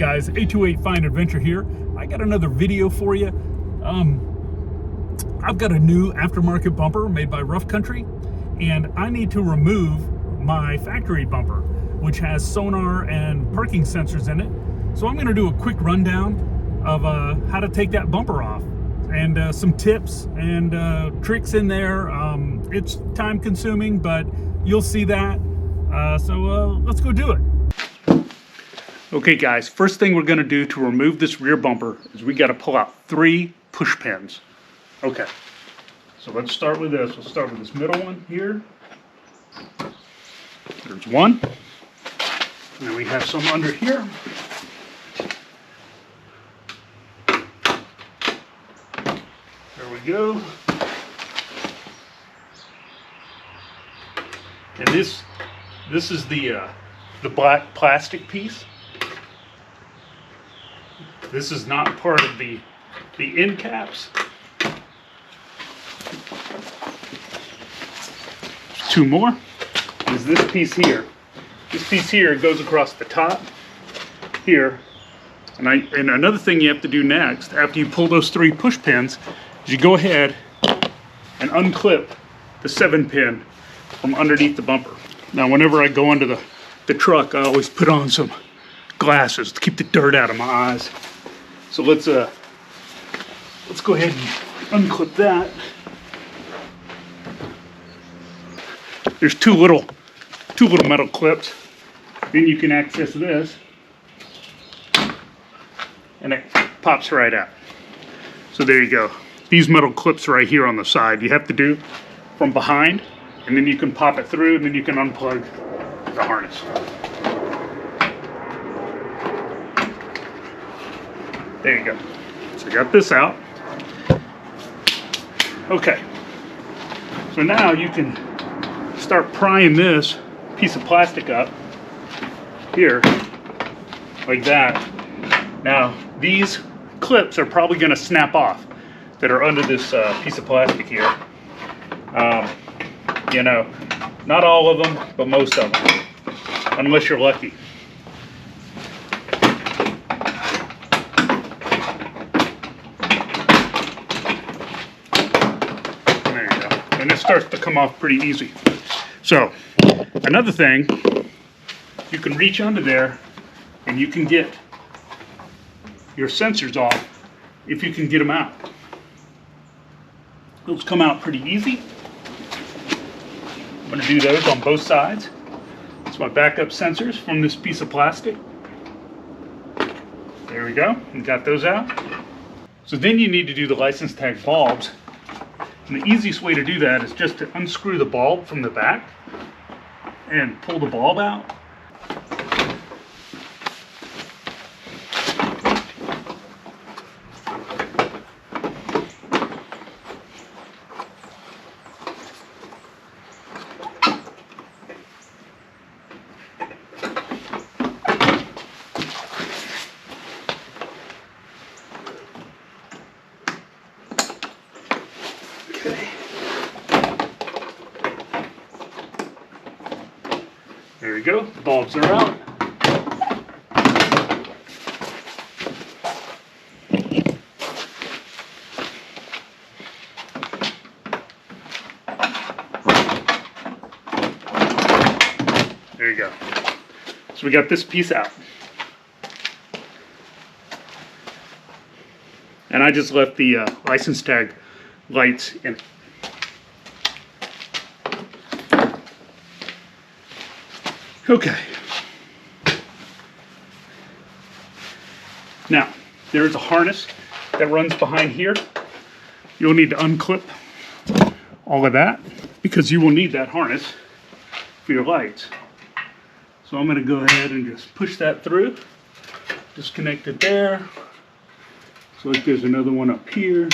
guys, 828 Fine Adventure here. I got another video for you. I've got a new aftermarket bumper made by Rough Country, and I need to remove my factory bumper, which has sonar and parking sensors in it. So I'm going to do a quick rundown of how to take that bumper off, and some tips and tricks in there. It's time consuming, but you'll see that. So let's go do it. Okay guys, first thing we're going to do to remove this rear bumper is we got to pull out 3 push pins. Okay, so let's start with this. We'll start with this middle one here. There's one. And then we have some under here. There we go. And this is the black plastic piece. This is not part of the end caps. 2 more. Is this piece here. This piece here goes across the top here. And another thing you have to do next, after you pull those 3 push pins, is you go ahead and unclip the 7 pin from underneath the bumper. Now whenever I go into the truck, I always put on some glasses to keep the dirt out of my eyes. So let's go ahead and unclip that. There's two little metal clips. Then you can access this, and it pops right out. So there you go. These metal clips right here on the side, you have to do from behind, and then you can pop it through, and then you can unplug the harness. There you go. So I got this out. Okay. So now you can start prying this piece of plastic up here, like that. Now, these clips are probably going to snap off that are under this piece of plastic here. You know, not all of them, but most of them, unless you're lucky. There you go. And it starts to come off pretty easy. So, another thing, you can reach under there and you can get your sensors off if you can get them out. Those come out pretty easy. I'm going to do those on both sides. That's my backup sensors from this piece of plastic. There we go. We got those out. So then you need to do the license tag bulbs. And the easiest way to do that is just to unscrew the bulb from the back and pull the bulb out. There we go, the bulbs are out. There you go. So we got this piece out. And I just left the license tag lights in. Okay. Now, there's a harness that runs behind here. You'll need to unclip all of that because you will need that harness for your lights. So I'm going to go ahead and just push that through. Disconnect it there. So like there's another one up here.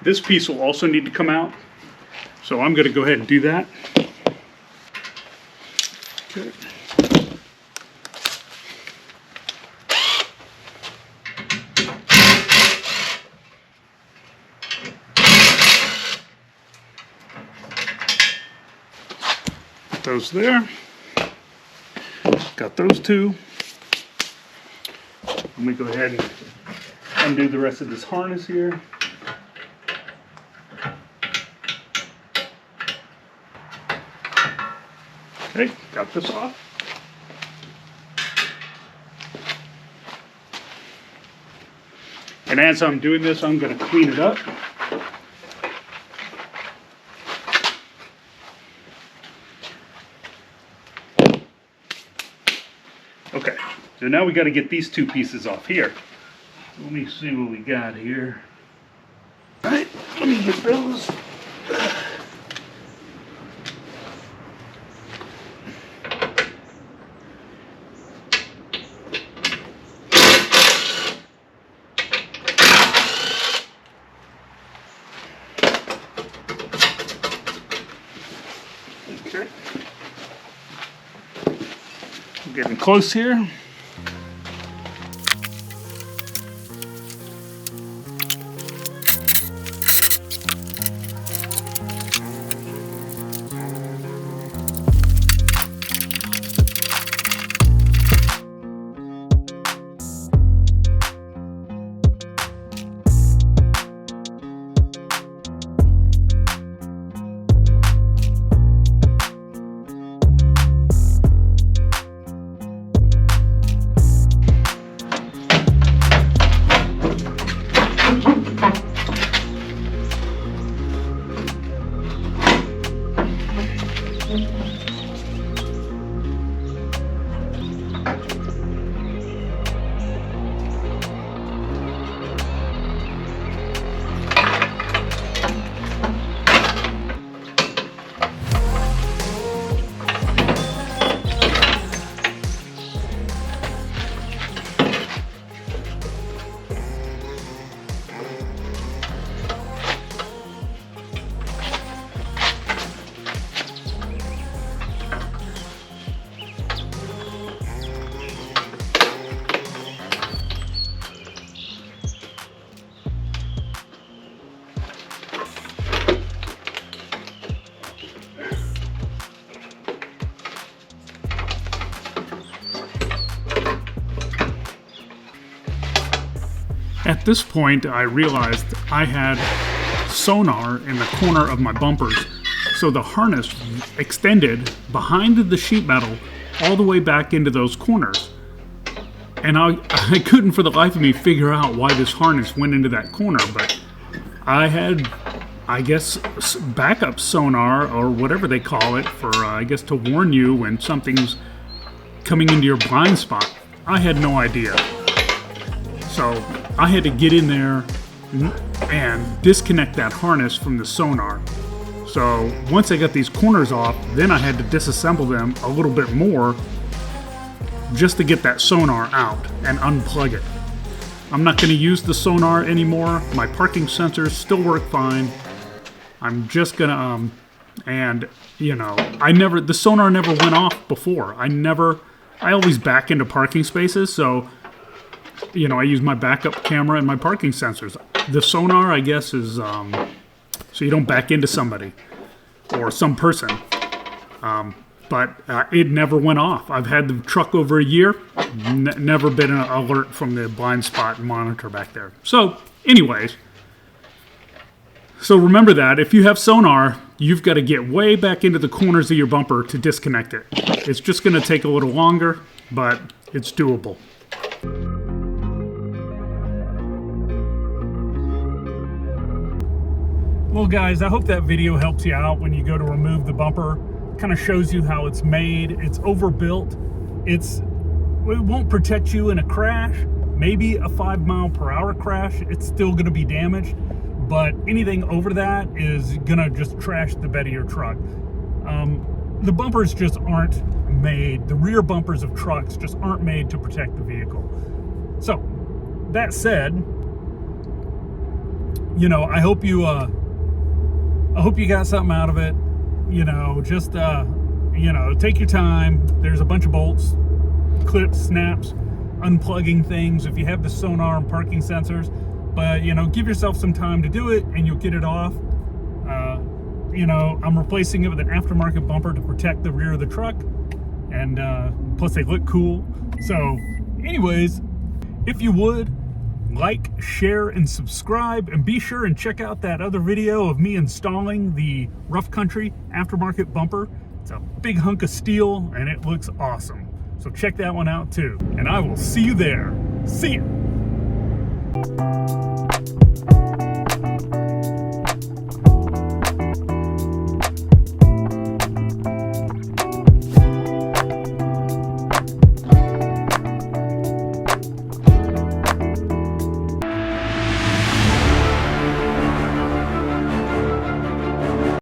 This piece will also need to come out. So I'm going to go ahead and do that. Okay. Put those there. got those two. Let me go ahead and undo the rest of this harness here. Okay, got this off. And as I'm doing this, I'm going to clean it up. Okay, so now we got to get these two pieces off here. Let me see what we got here. All right, let me get those. Okay. I'm getting close here. At this point, I realized I had sonar in the corner of my bumpers, so the harness extended behind the sheet metal all the way back into those corners. And I couldn't for the life of me figure out why this harness went into that corner, but I had, I guess, backup sonar or whatever they call it for, I guess, to warn you when something's coming into your blind spot. I had no idea. So I had to get in there and disconnect that harness from the sonar. So once I got these corners off, then I had to disassemble them a little bit more just to get that sonar out and unplug it. I'm not going to use the sonar anymore. My parking sensors still work fine. I'm just going to, and you know, the sonar never went off before. I always back into parking spaces, so you know, I use my backup camera and my parking sensors. The sonar, I guess, is so you don't back into somebody or some person. But it never went off. I've had the truck over a year, never been an alert from the blind spot monitor back there. So, anyways, so remember that if you have sonar, you've got to get way back into the corners of your bumper to disconnect it. It's just going to take a little longer, but it's doable. Well guys, I hope that video helps you out when you go to remove the bumper. Kind of shows you how it's made. It's overbuilt. It won't protect you in a crash. Maybe a 5-mile-per-hour crash, it's still going to be damaged. But anything over that is going to just trash the bed of your truck. The bumpers just aren't made. The rear bumpers of trucks just aren't made to protect the vehicle. So, that said, you know, I hope you got something out of it. You know, just, you know, take your time. There's a bunch of bolts, clips, snaps, unplugging things if you have the sonar and parking sensors. But, you know, give yourself some time to do it and you'll get it off. You know, I'm replacing it with an aftermarket bumper to protect the rear of the truck. and plus they look cool. So anyways, if you would, like, share, and subscribe, and be sure and check out that other video of me installing the Rough Country aftermarket bumper. It's a big hunk of steel and it looks awesome. So check that one out too. And I will see you there. See ya.